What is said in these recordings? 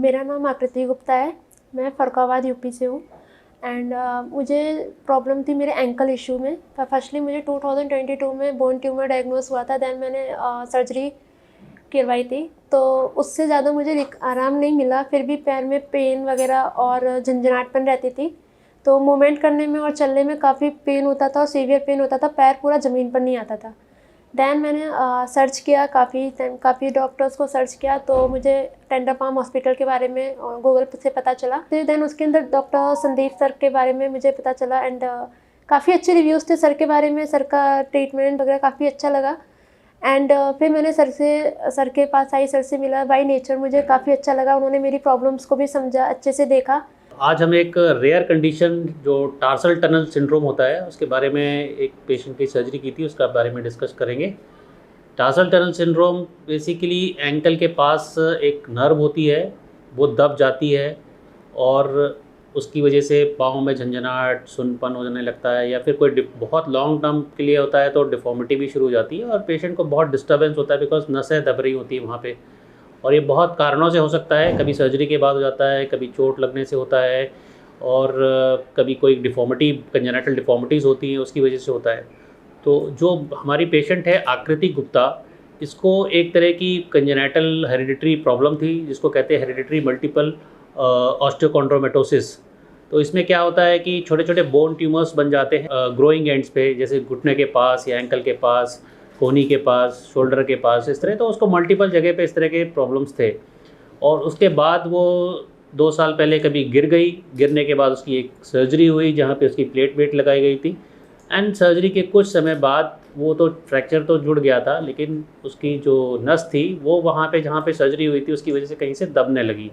मेरा नाम आकृति गुप्ता है। मैं फ़रुखाबाद यूपी से हूँ एंड मुझे प्रॉब्लम थी मेरे एंकल इशू में। फर्स्टली मुझे 2022 में बोन ट्यूमर डायग्नोस हुआ था। दैन मैंने सर्जरी करवाई थी, तो उससे ज़्यादा मुझे आराम नहीं मिला। फिर भी पैर में पेन वगैरह और झंझनाहटपन रहती थी, तो मूवमेंट करने में और चलने में काफ़ी पेन होता था और सीवियर पेन होता था। पैर पूरा ज़मीन पर नहीं आता था। दैन मैंने सर्च किया, काफ़ी डॉक्टर्स को सर्च किया, तो मुझे टेंडर पाम हॉस्पिटल के बारे में गूगल से पता चला। फिर दैन उसके अंदर डॉक्टर संदीप सर के बारे में मुझे पता चला एंड काफ़ी अच्छे रिव्यूज़ थे सर के बारे में। सर का ट्रीटमेंट वगैरह काफ़ी अच्छा लगा एंड फिर मैंने सर के पास आई, सर से मिला। बाय नेचर मुझे काफ़ी अच्छा लगा, उन्होंने मेरी प्रॉब्लम्स को भी समझा, अच्छे से देखा। आज हम एक रेयर कंडीशन जो टार्सल टनल सिंड्रोम होता है उसके बारे में एक पेशेंट की सर्जरी की थी, उसका बारे में डिस्कस करेंगे। Tarsal tunnel syndrome basically ankle के पास एक नर्व होती है, वो दब जाती है और उसकी वजह से पाँव में झंझनाहट, सुन्नपन होने लगता है, या फिर कोई बहुत लॉन्ग टर्म के लिए होता है तो डिफॉर्मिटी भी शुरू हो जाती है और पेशेंट को बहुत डिस्टर्बेंस होता है बिकॉज नसें दब रही होती है वहाँ पे। और ये बहुत कारणों से हो सकता है, कभी सर्जरी के बाद हो जाता है, कभी चोट लगने से होता है, और कभी कोई डिफॉर्मिटी, कंजेनिटल डिफॉर्मिटीज़ होती हैं उसकी वजह से होता है। तो जो हमारी पेशेंट है आकृति गुप्ता, इसको एक तरह की कंजेनिटल हेरिडिटरी प्रॉब्लम थी जिसको कहते हैं हेरिडिटरी मल्टीपल ऑस्टियोकॉन्ड्रोमेटोसिस। तो इसमें क्या होता है कि छोटे छोटे बोन ट्यूमर्स बन जाते हैं ग्रोइंग एंड्स पे, जैसे घुटने के पास या एंकल के पास, कोहनी के पास, शोल्डर के पास, इस तरह। तो उसको मल्टीपल जगह पे इस तरह के प्रॉब्लम्स थे और उसके बाद वो 2 साल पहले कभी गिर गई। गिरने के बाद उसकी एक सर्जरी हुई जहाँ पे उसकी प्लेट वेट लगाई गई थी एंड सर्जरी के कुछ समय बाद वो तो फ्रैक्चर तो जुड़ गया था, लेकिन उसकी जो नस थी वो वहाँ पे जहाँ पे सर्जरी हुई थी उसकी वजह से कहीं से दबने लगी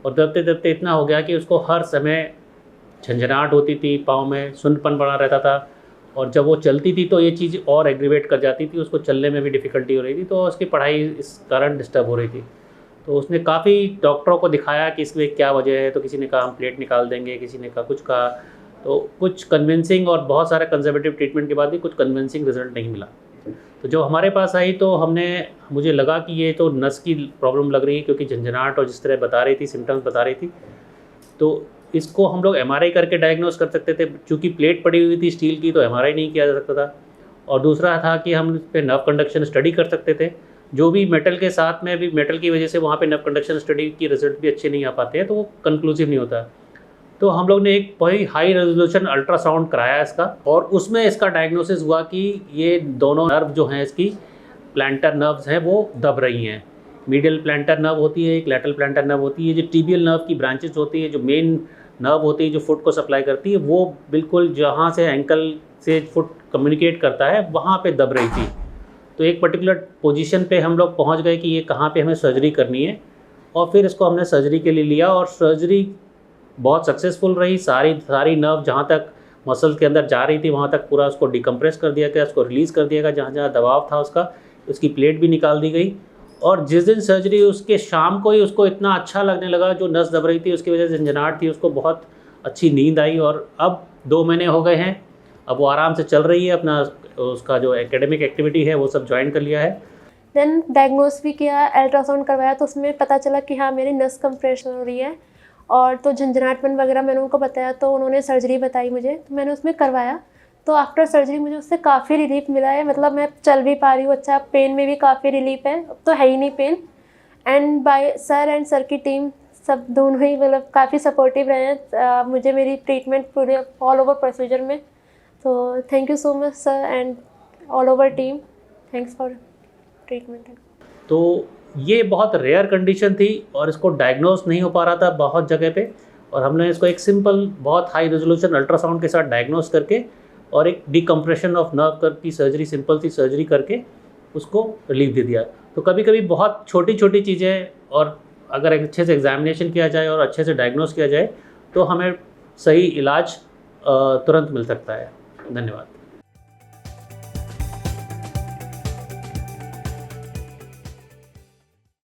और दबते दबते इतना हो गया कि उसको हर समय झंझनाहट होती थी, पाँव में सुन्नपन बना रहता था और जब वो चलती थी तो ये चीज़ और एग्रीवेट कर जाती थी, उसको चलने में भी डिफ़िकल्टी हो रही थी, तो उसकी पढ़ाई इस कारण डिस्टर्ब हो रही थी। तो उसने काफ़ी डॉक्टरों को दिखाया कि इसमें क्या वजह है, तो किसी ने कहा हम प्लेट निकाल देंगे, किसी ने कहा कुछ कहा, तो कुछ कन्विंसिंग और बहुत सारे कंजर्वेटिव ट्रीटमेंट के बाद भी कुछ कन्विंसिंग रिजल्ट नहीं मिला। तो जब हमारे पास आई तो मुझे लगा कि ये तो नस की प्रॉब्लम लग रही है, क्योंकि झंझनाहट और जिस तरह बता रही थी, सिम्टम्स बता रही थी, तो इसको हम लोग एमआरआई करके डायग्नोस कर सकते थे। चूँकि प्लेट पड़ी हुई थी स्टील की, तो एमआरआई नहीं किया जा सकता था। और दूसरा था कि हम इस पर नर्व कंडक्शन स्टडी कर सकते थे, जो भी मेटल के साथ में भी मेटल की वजह से वहाँ पे नर्व कंडक्शन स्टडी की रिजल्ट भी अच्छे नहीं आ पाते हैं, तो वो कंक्लूसिव नहीं होता। तो हम लोग ने एक बहुत हाई रेजोल्यूशन अल्ट्रासाउंड कराया इसका, और उसमें इसका डायग्नोसिस हुआ कि ये दोनों नर्व जो हैं इसकी प्लांटर नर्व्स हैं वो दब रही हैं। मीडियल प्लांटर नर्व होती है, एक लैटरल प्लांटर नर्व होती है। जो टिबियल नर्व की ब्रांचेस होती है, जो मेन नर्व होती है जो फुट को सप्लाई करती है, वो बिल्कुल जहाँ से एंकल से फुट कम्युनिकेट करता है वहाँ पे दब रही थी। तो एक पर्टिकुलर पोजीशन पे हम लोग पहुँच गए कि ये कहाँ पे हमें सर्जरी करनी है, और फिर इसको हमने सर्जरी के लिए लिया और सर्जरी बहुत सक्सेसफुल रही। सारी नर्व जहाँ तक मसल के अंदर जा रही थी वहाँ तक पूरा उसको डिकम्प्रेस कर दिया गया, उसको रिलीज़ कर दिया गया, जहाँ जहाँ दबाव था उसकी प्लेट भी निकाल दी गई। और जिस दिन सर्जरी उसके शाम को ही उसको इतना अच्छा लगने लगा, जो नस दब रही थी उसकी वजह से झंझनाहट थी, उसको बहुत अच्छी नींद आई और अब 2 महीने हो गए हैं, अब वो आराम से चल रही है। अपना उसका जो एकेडमिक एक्टिविटी है वो सब ज्वाइन कर लिया है। देन डायग्नोस भी किया, अल्ट्रासाउंड करवाया, तो उसमें पता चला कि हाँ मेरी नस कंप्रेशन हो रही है और तो झंझनाहटपन वगैरह मैंने उनको बताया, तो उन्होंने सर्जरी बताई मुझे, तो मैंने उसमें करवाया। तो आफ्टर सर्जरी मुझे उससे काफ़ी रिलीफ मिला है, मतलब मैं चल भी पा रही हूँ अच्छा, पेन में भी काफ़ी रिलीफ है, अब तो है ही नहीं पेन। एंड बाय सर की टीम सब दोनों ही मतलब काफ़ी सपोर्टिव रहे हैं मुझे मेरी ट्रीटमेंट पूरे ऑल ओवर प्रोसीजर में। तो thank you so much sir and all over team, thanks for treatment. तो ये बहुत रेयर कंडीशन थी और इसको डायग्नोस नहीं हो पा रहा था बहुत जगह पे, और हमने इसको एक सिंपल बहुत हाई रेजोल्यूशन अल्ट्रासाउंड के साथ डायग्नोस करके और एक डिकम्प्रेशन ऑफ नर्व की सर्जरी, सिंपल सी सर्जरी करके उसको रिलीफ दे दिया। तो कभी कभी बहुत छोटी छोटी चीज़ें, और अगर अच्छे से एग्जामिनेशन किया जाए और अच्छे से डायग्नोस किया जाए तो हमें सही इलाज तुरंत मिल सकता है। धन्यवाद।